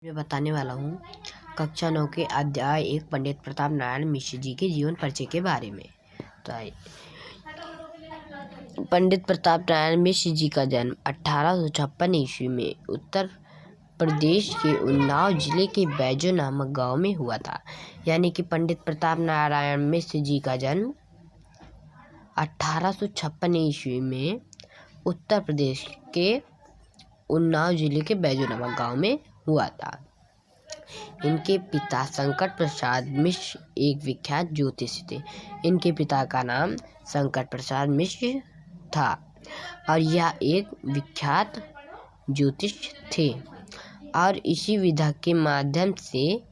मैं बताने वाला हूँ कक्षा 9 के अध्याय 1 पंडित प्रताप नारायण मिश्र जी के जीवन परिचय के बारे में। तो पंडित प्रताप नारायण मिश्र जी का जन्म 1856 ईस्वी में उत्तर प्रदेश के उन्नाव जिले के बैजो नामक गांव में हुआ था। यानी कि पंडित प्रताप नारायण मिश्र जी का जन्म 1856 ईस्वी में उत्तर प्रदेश के उन्नाव जिले के बैजो नामक गांव में हुआ था। इनके पिता शंकर प्रसाद मिश्र एक विख्यात ज्योतिषी थे। इनके पिता का नाम शंकर प्रसाद मिश्र था और यह एक विख्यात ज्योतिष थे और इसी विधा के माध्यम से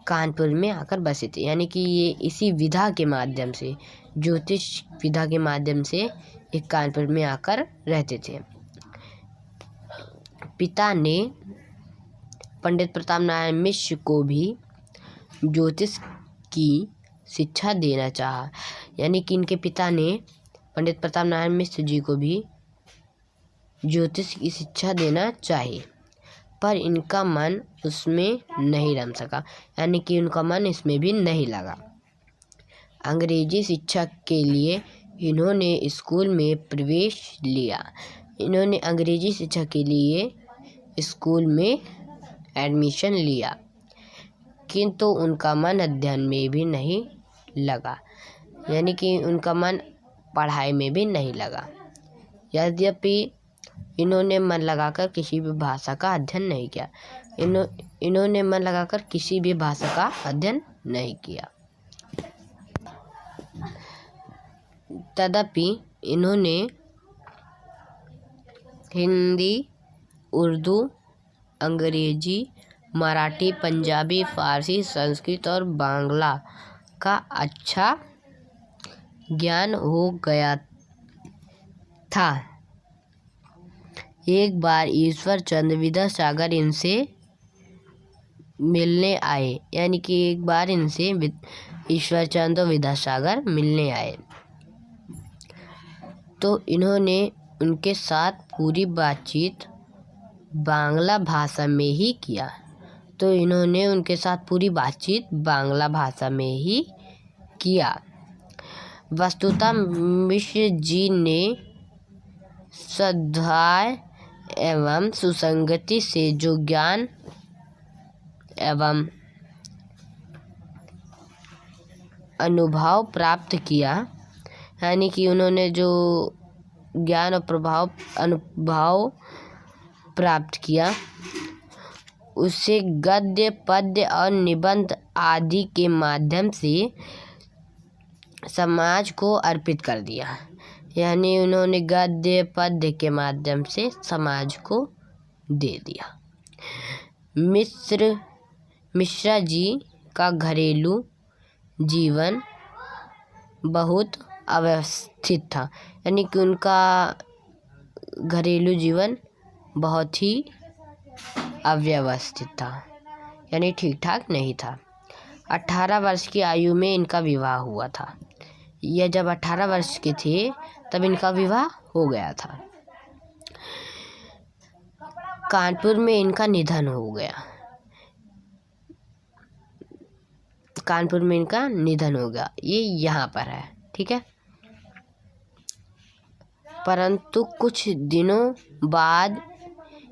कानपुर में आकर बसे थे। यानी कि ये इसी विधा के माध्यम से, ज्योतिष विधा के माध्यम से एक कानपुर में आकर रहते थे। पिता ने पंडित प्रताप नारायण मिश्र को भी ज्योतिष की शिक्षा देना चाहा। यानी कि इनके पिता ने पंडित प्रताप नारायण मिश्र जी को भी ज्योतिष की शिक्षा देना चाहिए, पर इनका मन उसमें नहीं रम सका। यानी कि उनका मन इसमें भी नहीं लगा। अंग्रेजी शिक्षा के लिए इन्होंने स्कूल में प्रवेश लिया। इन्होंने अंग्रेजी शिक्षा के लिए स्कूल में एडमिशन लिया, किंतु उनका मन अध्ययन में भी नहीं लगा। यानी कि उनका मन पढ़ाई में भी नहीं लगा। यद्यपि इन्होंने मन लगाकर किसी भी भाषा का अध्ययन नहीं किया। इन्होंने मन लगाकर किसी भी भाषा का अध्ययन नहीं किया। तदपि इन्होंने हिंदी, उर्दू, अंग्रेजी, मराठी, पंजाबी, फारसी, संस्कृत और बांग्ला का अच्छा ज्ञान हो गया था। एक बार ईश्वर चंद्र विद्यासागर इनसे मिलने आए। यानी कि एक बार इनसे ईश्वर चंद्र विद्यासागर मिलने आए तो इन्होंने उनके साथ पूरी बातचीत बांग्ला भाषा में ही किया। तो इन्होंने उनके साथ पूरी बातचीत बांग्ला भाषा में ही किया। वस्तुतः मिश्र जी ने स्वाध्याय एवं सुसंगति से जो ज्ञान एवं अनुभव प्राप्त किया, यानी कि उन्होंने जो ज्ञान और अनुभव प्राप्त किया, उसे गद्य, पद्य और निबंध आदि के माध्यम से समाज को अर्पित कर दिया। यानी उन्होंने गद्य पद्य के माध्यम से समाज को दे दिया। मिश्रा जी का घरेलू जीवन बहुत अव्यवस्थित था। यानी कि उनका घरेलू जीवन बहुत ही अव्यवस्थित था, यानी ठीक ठाक नहीं था। 18 वर्ष की आयु में इनका विवाह हुआ था। यह जब 18 वर्ष के थे तब इनका विवाह हो गया था। कानपुर में इनका निधन हो गया। कानपुर में इनका निधन हो गया, ये यहाँ पर है, ठीक है। परंतु कुछ दिनों बाद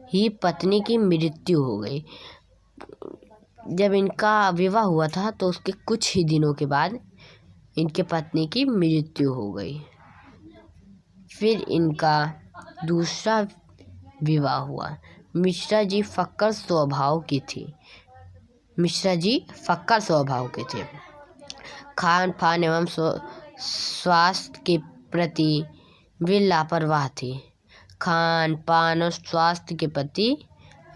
ही पत्नी की मृत्यु हो गई। जब इनका विवाह हुआ था तो उसके कुछ ही दिनों के बाद इनके पत्नी की मृत्यु हो गई। फिर इनका दूसरा विवाह हुआ। मिश्रा जी फक्कड़ स्वभाव के थे। खान पान एवं स्वास्थ्य के प्रति वे लापरवाह थे। खान पान और स्वास्थ्य के प्रति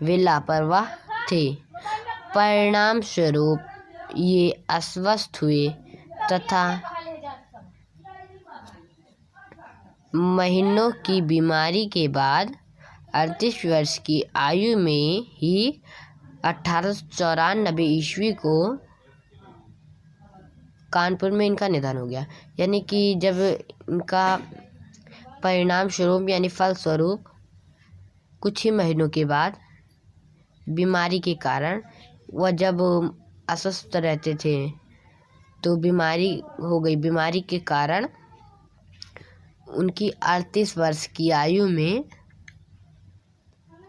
वे लापरवाह थे। परिणाम स्वरूप ये अस्वस्थ हुए तथा महीनों की बीमारी के बाद 38 वर्ष की आयु में ही 1894 ईस्वी को कानपुर में इनका निधन हो गया। यानी कि जब इनका परिणाम स्वरूप यानी फलस्वरूप कुछ ही महीनों के बाद बीमारी के कारण, वह जब अस्वस्थ रहते थे तो बीमारी हो गई। बीमारी के कारण उनकी 38 वर्ष की आयु में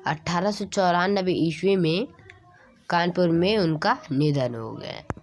1894 ईस्वी में कानपुर में उनका निधन हो गया।